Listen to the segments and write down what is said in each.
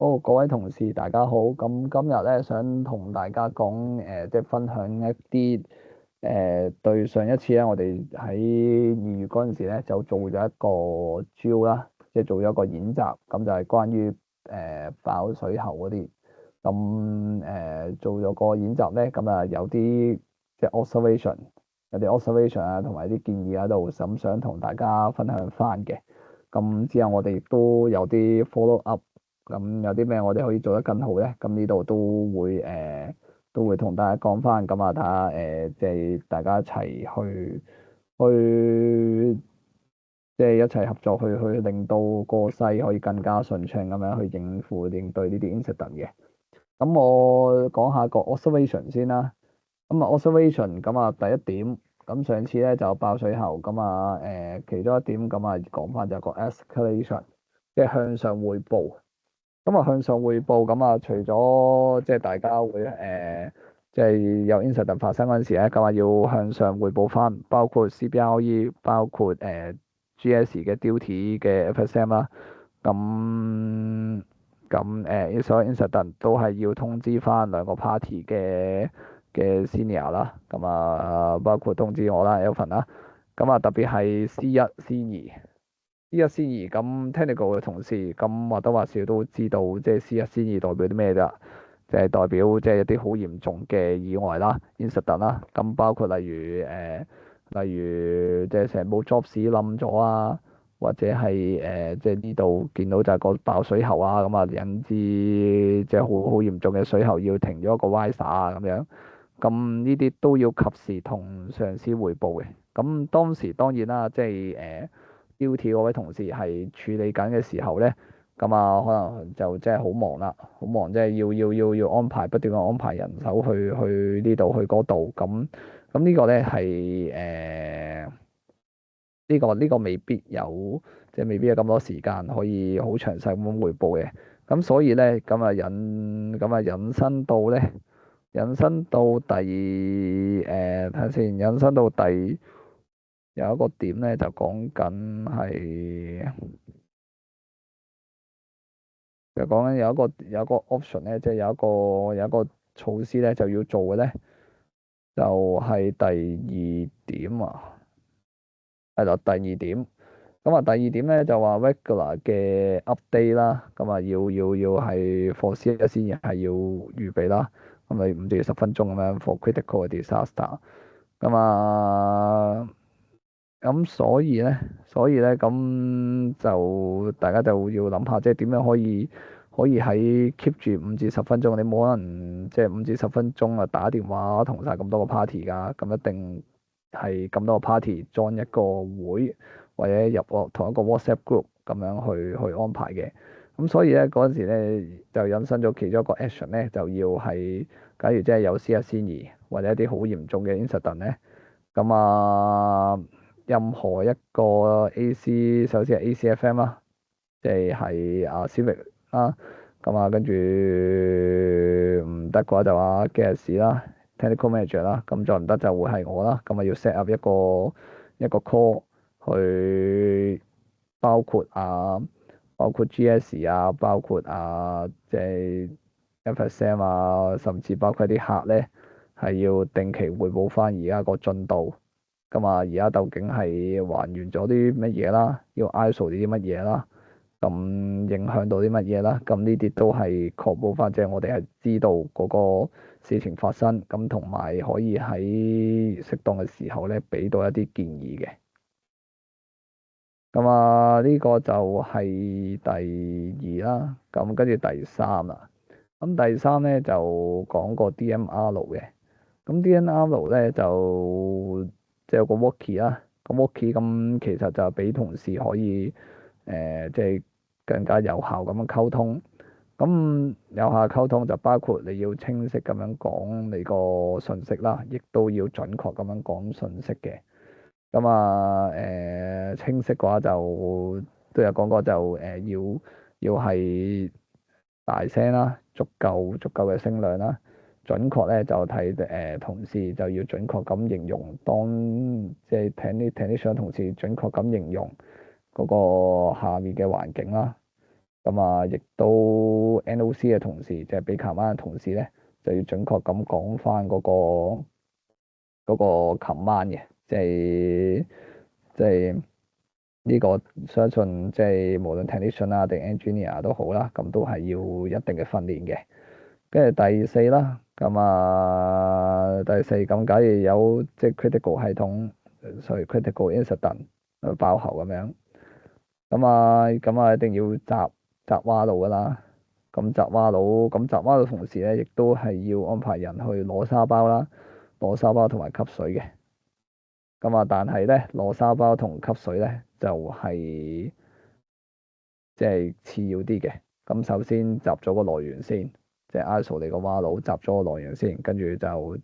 好，各位同事，大家好。咁今日咧，想同大家講，即係分享一啲，對上一次咧，我哋喺2月嗰陣時咧，就做咗一個 drill 啦，即係做咗一個演習，咁就係關於爆水喉嗰啲。咁做咗個演習咧，咁啊有啲即係 observation，有啲 observation 啊，同埋啲建議喺度，咁想同大家分享翻嘅。咁之後我哋亦都有啲 follow up。咁有啲咩我哋可以做得更好咧？咁呢度都會同大家講翻，咁啊睇下即係大家一齊去即係一齊合作去令到個勢可以更加順暢咁樣去應對呢啲 incident 嘅。咁我講下個 observation 先啦。咁啊 observation 咁啊第一點，咁上次咧就爆水喉，咁啊其中一點咁啊講翻就係個 escalation，即係向上匯報。咁啊向上匯報，咁啊除咗即係大家會即係有 incident 發生嗰陣時咧，咁啊要向上匯報翻，包括 CBRE，包括GS 嘅 duty 嘅 FSM 啦。咁所有 incident 都係要通知翻兩個 party 嘅 senior 啦。咁啊包括通知我啦，Alvin 啦。咁啊特別係 C1、C2。C1、C2咁 technical 嘅同事咁或多或少都知道，即係 C1、C2代表啲咩㗎？就係代表即係一啲好嚴重嘅意外啦、incident 啦。咁包括例如即係成部 jobs 冧咗啊，或者係即係呢度見到就係個爆水喉啊，咁啊引致即係好嚴重嘅水喉要停咗一個 visor 啊咁樣。咁呢啲都要及時同上司匯報嘅。咁當時當然啦，即係duty 嗰位同事係處理緊嘅時候咧，咁啊可能就真係好忙啦，好忙，即係要安排不斷咁安排人手去呢度去嗰度。咁呢個咧係呢個未必有，即係未必有咁多時間可以好詳細咁樣匯報嘅。咁所以咧咁啊引申到第睇下先，引申到第有一個點咧，就講緊係就講緊有一個 option 咧，即係有一個措施咧，就要做嘅咧，就係第二點啊，係啦，第二點。咁啊，第二點咧就話 regular 嘅 update 啦，咁啊要係 for C 一先係要預備啦。咁你5至10分鐘咁樣 for critical disaster。咁啊，咁所以咧，咁就大家就要諗下，即係點樣可以喺 keep 住5至10分鐘，你冇可能即係5至10分鐘啊打電話同晒咁多個 party 㗎，咁一定係咁多個 party join 一個會，或者入個同一個 WhatsApp group 咁樣去安排嘅。咁所以咧嗰陣時咧就引申咗其中一個 action 咧，就要係假如即係有 C1、C2或者一啲好嚴重嘅 incident 咧。咁啊，任何一個 AC，首先係 ACFM 啦，即係啊 Civic 啦。咁啊，跟住唔得嘅話就話 Gas 啦，Technical Manager 啦。咁再唔得就會係我啦。咁啊要 set up 一個 call 去包括 GS 啊，包括即係 FSM 啊，甚至包括啲客咧，係要定期匯報翻而家個進度。咁啊，而家究竟係還原咗啲乜嘢啦？要 ISO 啲乜嘢啦？咁影響到啲乜嘢啦？咁呢啲都係確保翻，即係我哋係知道嗰個事情發生，咁同埋可以喺適當嘅時候咧，俾到一啲建議嘅。咁啊，呢個就係第二啦。咁跟住第三啦。咁第三咧就講個 DMR 嘅。咁 DNR 咧就即係有個 walkie 啦。咁 walkie 咁其實就係俾同事可以即係更加有效咁樣溝通。咁有效溝通就包括你要清晰咁樣講你個信息啦，亦都要準確咁樣講信息嘅。咁啊清晰嘅話就都有講過就要係大聲啦，足夠嘅聲量啦。準確咧就睇同事就要準確咁形容即係聽啲相同事準確咁形容嗰個下面嘅環境啦。咁啊，亦都 NOC 嘅同事，即係俾琴晚嘅同事咧，就要準確咁講翻嗰個 command 嘅，即係呢個相信即係無論 technician 啊定 engineer 都好啦，咁都係要一定嘅訓練嘅。跟住第四啦，第四咁假如有即係 critical 系統，所以 critical incident 爆喉咁樣，咁啊一定要閘蛙路噶啦。咁閘蛙路同時咧，亦都係要安排人去攞沙包啦，攞沙包同埋吸水嘅。咁啊，但係咧攞沙包同吸水咧就係即係次要啲嘅。咁首先集咗個來源先，即係 ISO 你個蛙佬集咗個來源先，跟住就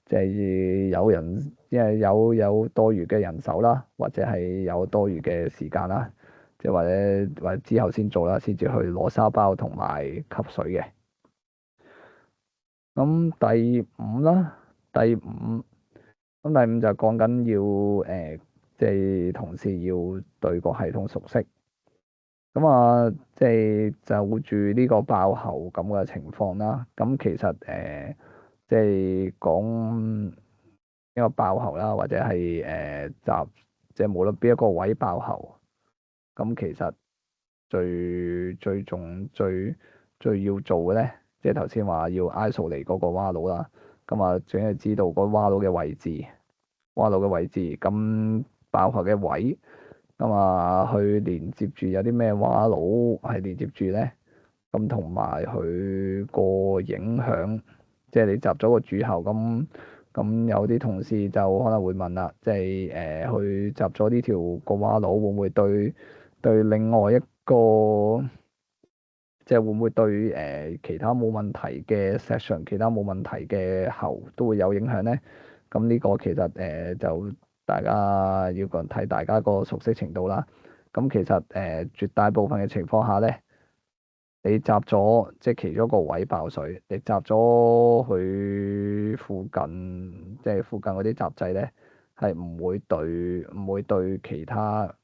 即係有人，因為有多餘嘅人手啦，或者係有多餘嘅時間啦，即係或者之後先做啦，先至去攞沙包同埋吸水嘅。咁第五啦，第五。咁第五就講緊要即係同事要對個系統熟悉。咁啊，即係就住呢個爆喉咁嘅情況啦。咁其實即係講一個爆喉啦，或者係即係無論邊一個位爆喉，咁其實最要做嘅咧，即係頭先話要 ISO 嚟嗰個蛙佬啦。咁啊，最緊要知道個蛙佬嘅位置。蛙路嘅位置，咁爆喉嘅位，咁啊去連接住有啲咩蛙佬係連接住咧？咁同埋佢個影響，即係你集咗個主喉，咁有啲同事就可能會問啦，即係去集咗呢條個蛙佬會唔會對另外一個，即係會唔會對其他冇問題嘅 section、其他冇問題嘅喉都會有影響咧？咁呢個其實就大家要個睇大家個熟悉程度啦。咁其實絕大部分嘅情況下咧，你閘咗即係其中一個位爆水，你閘咗佢附近，即係附近嗰啲閘掣咧，係唔會對其他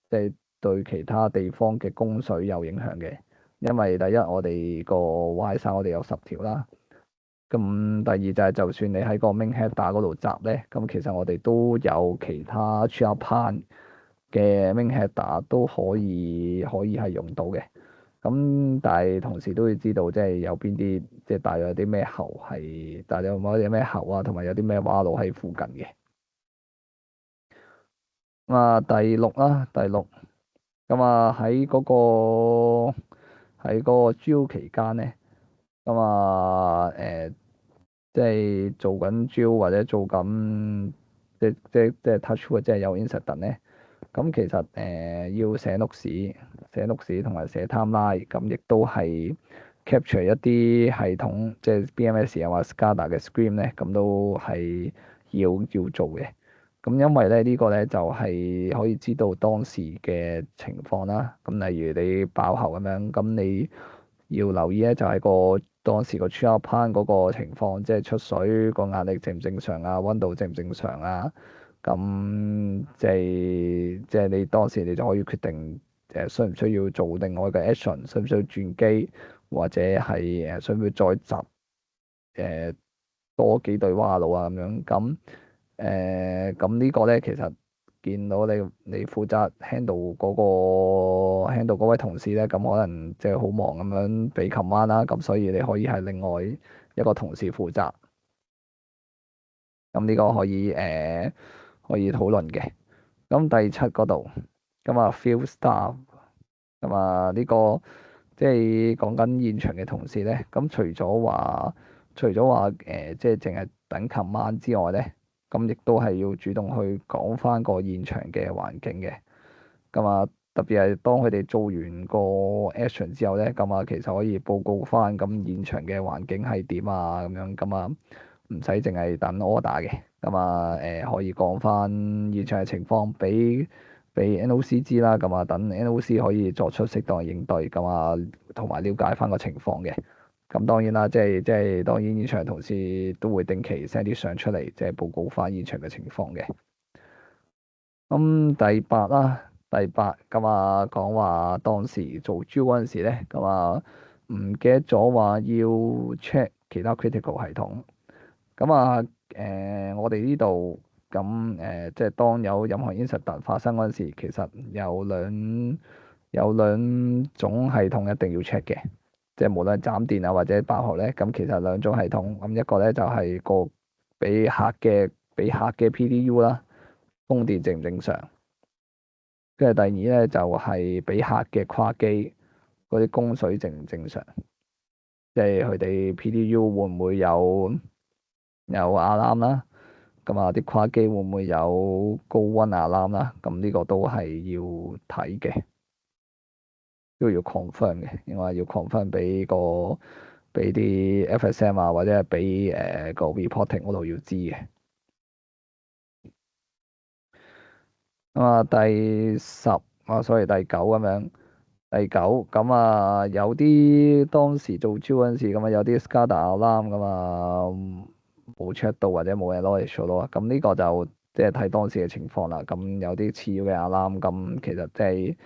即係對其他地方嘅供水有影響嘅。因為第一我哋個 Y 山我哋有10條啦。咁第二就係就算你喺個 main header 嗰度閘咧，咁其實我哋都有其他 trigger pan 嘅 main header 都可以係用到嘅。咁但係同時都要知道，即係有邊啲，即係大約有啲咩喉係，大約有冇啲咩喉啊，同埋有啲咩蛙路喺附近嘅。咁啊，第六啦，第六。咁啊喺嗰個 drill 期間咧，咁啊即係做緊 drill 或者做緊即係 touch wood 即係有 incident 咧。咁其實要寫 notes 同埋寫 timeline，咁亦都係 capture 一啲系統，即係 BMS 又或 SCADA 嘅 screen 咧，咁都係要做嘅。咁因為咧呢個咧就係可以知道當時嘅情況啦。咁例如你爆喉咁樣，咁你要留意咧就係當時個 trigger pan 嗰個情況，即係出水個壓力正唔正常啊，溫度正唔正常啊。咁即係你當時你就可以決定需唔需要做另外嘅 action，需唔需要轉機，或者係需唔需要再集多幾對蛙佬啊咁樣。咁呢個咧其實見到你負責 handle 嗰位同事咧，咁可能即係好忙咁樣俾琴晚啦，咁所以你可以係另外一個同事負責。咁呢個可以討論嘅。咁第七嗰度，咁啊 field staff，咁啊呢個即係講緊現場嘅同事咧。咁除咗話即係淨係等琴晚之外咧，咁亦都係要主動去講翻個現場嘅環境嘅。咁啊特別係當佢哋做完個 action 之後咧，咁啊其實可以報告翻咁現場嘅環境係點啊咁樣。咁啊唔使淨係等 order 嘅。咁啊可以講翻現場嘅情況俾 NOC 知啦。咁啊等 NOC 可以作出適當嘅應對。咁啊同埋了解翻個情況嘅。咁當然啦，即係當然現場同事都會定期 send 啲相出嚟，即係報告翻現場嘅情況嘅。咁第八啦，第八咁啊，講話當時做 Dual 嗰陣時咧，咁啊唔記得咗話要 check 其他 critical 系統。咁啊我哋呢度咁即係當有任何 incident 發生嗰陣時，其實有兩種系統一定要 check 嘅，即係無論係斬電啊或者爆殼咧，咁其實兩種系統，咁一個咧就係個俾客嘅 PDU 啦，供電正唔正常？跟住第二咧就係俾客嘅跨機嗰啲供水正唔正常？即係佢哋 PDU 會唔會有 alarm 啦？咁啊啲跨機會唔會有高溫 alarm 啦？咁呢個都係要睇嘅，都要 confirm 嘅，因為要 confirm 俾啲 FSM 啊，或者係俾個 reporting 嗰度要知嘅。咁啊第十啊，所以第九咁樣。第九咁啊，有啲當時做 Dual 嗰陣時，咁啊有啲 SCADA alarm 咁啊冇 check 到或者冇人攞嚟做咯。咁呢個就即係睇當時嘅情況啦。咁有啲次要嘅 alarm，咁其實即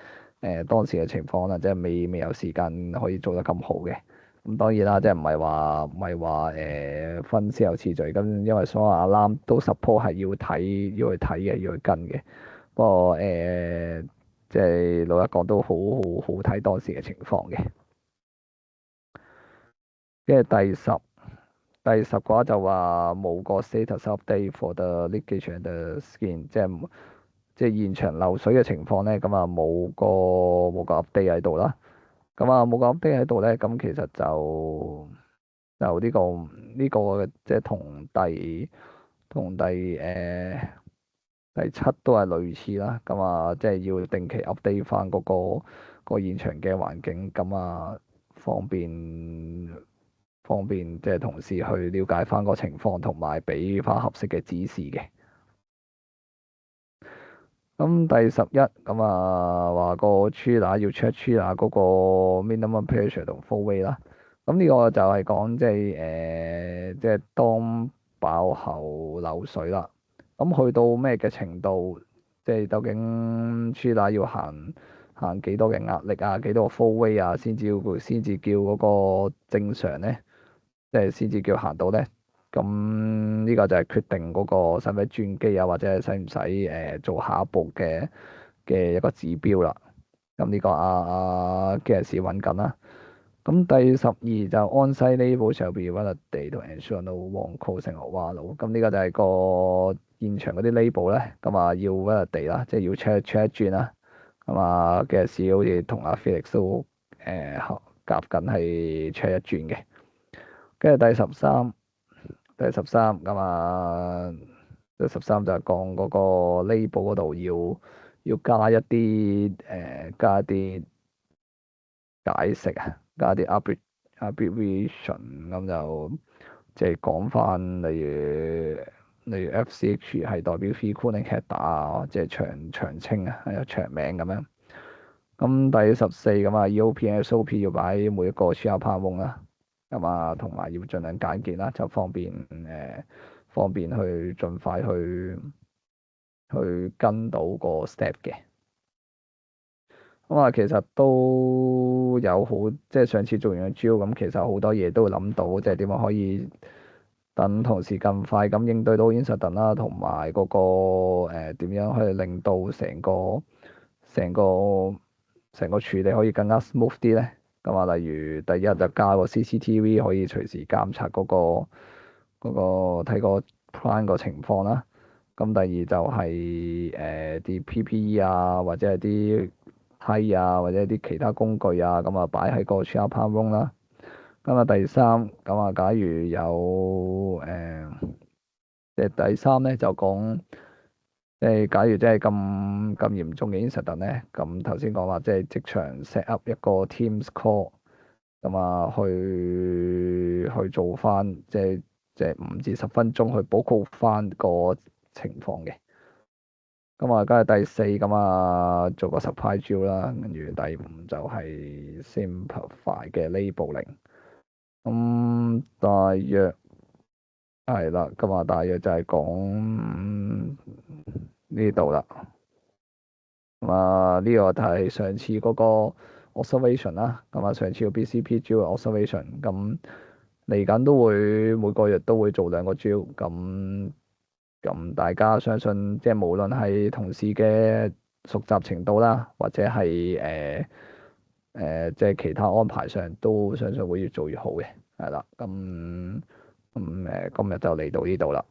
係當時嘅情況啦，即係未有時間可以做得咁好嘅。咁當然啦，即係唔係話分先後次序咁，因為所有 alarm 都 support 係要去睇嘅，要去跟嘅。不過即係老實講都好睇當時嘅情況嘅。跟住第十嘅話就話冇個 status update for the leakage and the skin，即係現場漏水嘅情況咧，咁啊冇個 update 喺度啦。咁啊冇個 update 喺度咧，咁其實就呢個即係同第七都係類似啦，咁啊，即係要定期 update 翻個現場嘅環境，咁啊方便即係同事去了解翻個情況，同埋俾翻合適嘅指示嘅。咁第十一咁啊話個 chiller 要 check chiller 嗰個 minimum pressure 同 flow rate 啦。咁呢個就係講即係當爆後漏水啦。咁去到咩嘅程度？即係究竟 chiller 要行幾多嘅壓力啊？幾多個 flow rate 啊？先至叫嗰個正常咧？即係先至叫行到咧？咁呢個就係決定嗰個使唔使轉機啊，或者係使唔使做下一步嘅一個指標啦。咁呢個機械師揾緊啦。咁第十二就 on-site label shall be valid to ensure no wrong causing or value。咁呢個就係個現場嗰啲 label 咧，咁啊要 valid 啦，即係要 check 一轉啦。咁啊機械師好似同阿 Felix 都夾緊係 check 一轉嘅。跟住第十三咁啊，第十三就係講嗰個 label 嗰度要加一啲解釋啊，加一啲 abbreviation 咁就即係講翻，例如 FCH 係代表 free cooling header 啊，即係長稱啊，係有長名咁樣。咁第十四咁啊，EOP SOP 要擺每一個 chiller panel 啦。咁啊，同埋要盡量簡潔啦，就方便去盡快去跟到個 step 嘅。咁啊，其實都有好，即係上次做完個 drill，咁其實好多嘢都會諗到，即係點樣可以等同事更快咁應對到 incident 啦，同埋嗰個點樣去令到成個處理可以更加 smooth 啲咧。咁啊，例如第一就加個 CCTV 可以隨時監察嗰個睇個 plan 個情況啦。咁第二就係啲 PPE 啊，或者係啲梯啊，或者啲其他工具啊，咁啊擺喺個 chiller pump room 啦。咁啊第三，咁啊假如有即係第三咧就講，即係假如真係咁嚴重嘅 incident 咧，咁頭先講話即係即場 set up 一個 Teams call。咁啊，去做翻，即係5至10分鐘去報告翻個情況嘅。咁啊，跟住第四咁啊，做個 supply drill 啦，跟住第五就係 simplify 嘅 labeling。咁大約係啦，咁啊，大約就係講呢度啦。咁啊，呢個就係上次嗰個 observation 啦。咁啊，上次個 BCP 主要 observation，咁嚟緊都會每個月都會做2個 drill。咁大家相信即係無論係同事嘅熟習程度啦，或者係即係其他安排上，都相信會越做越好嘅。係啦，咁今日就嚟到呢度啦。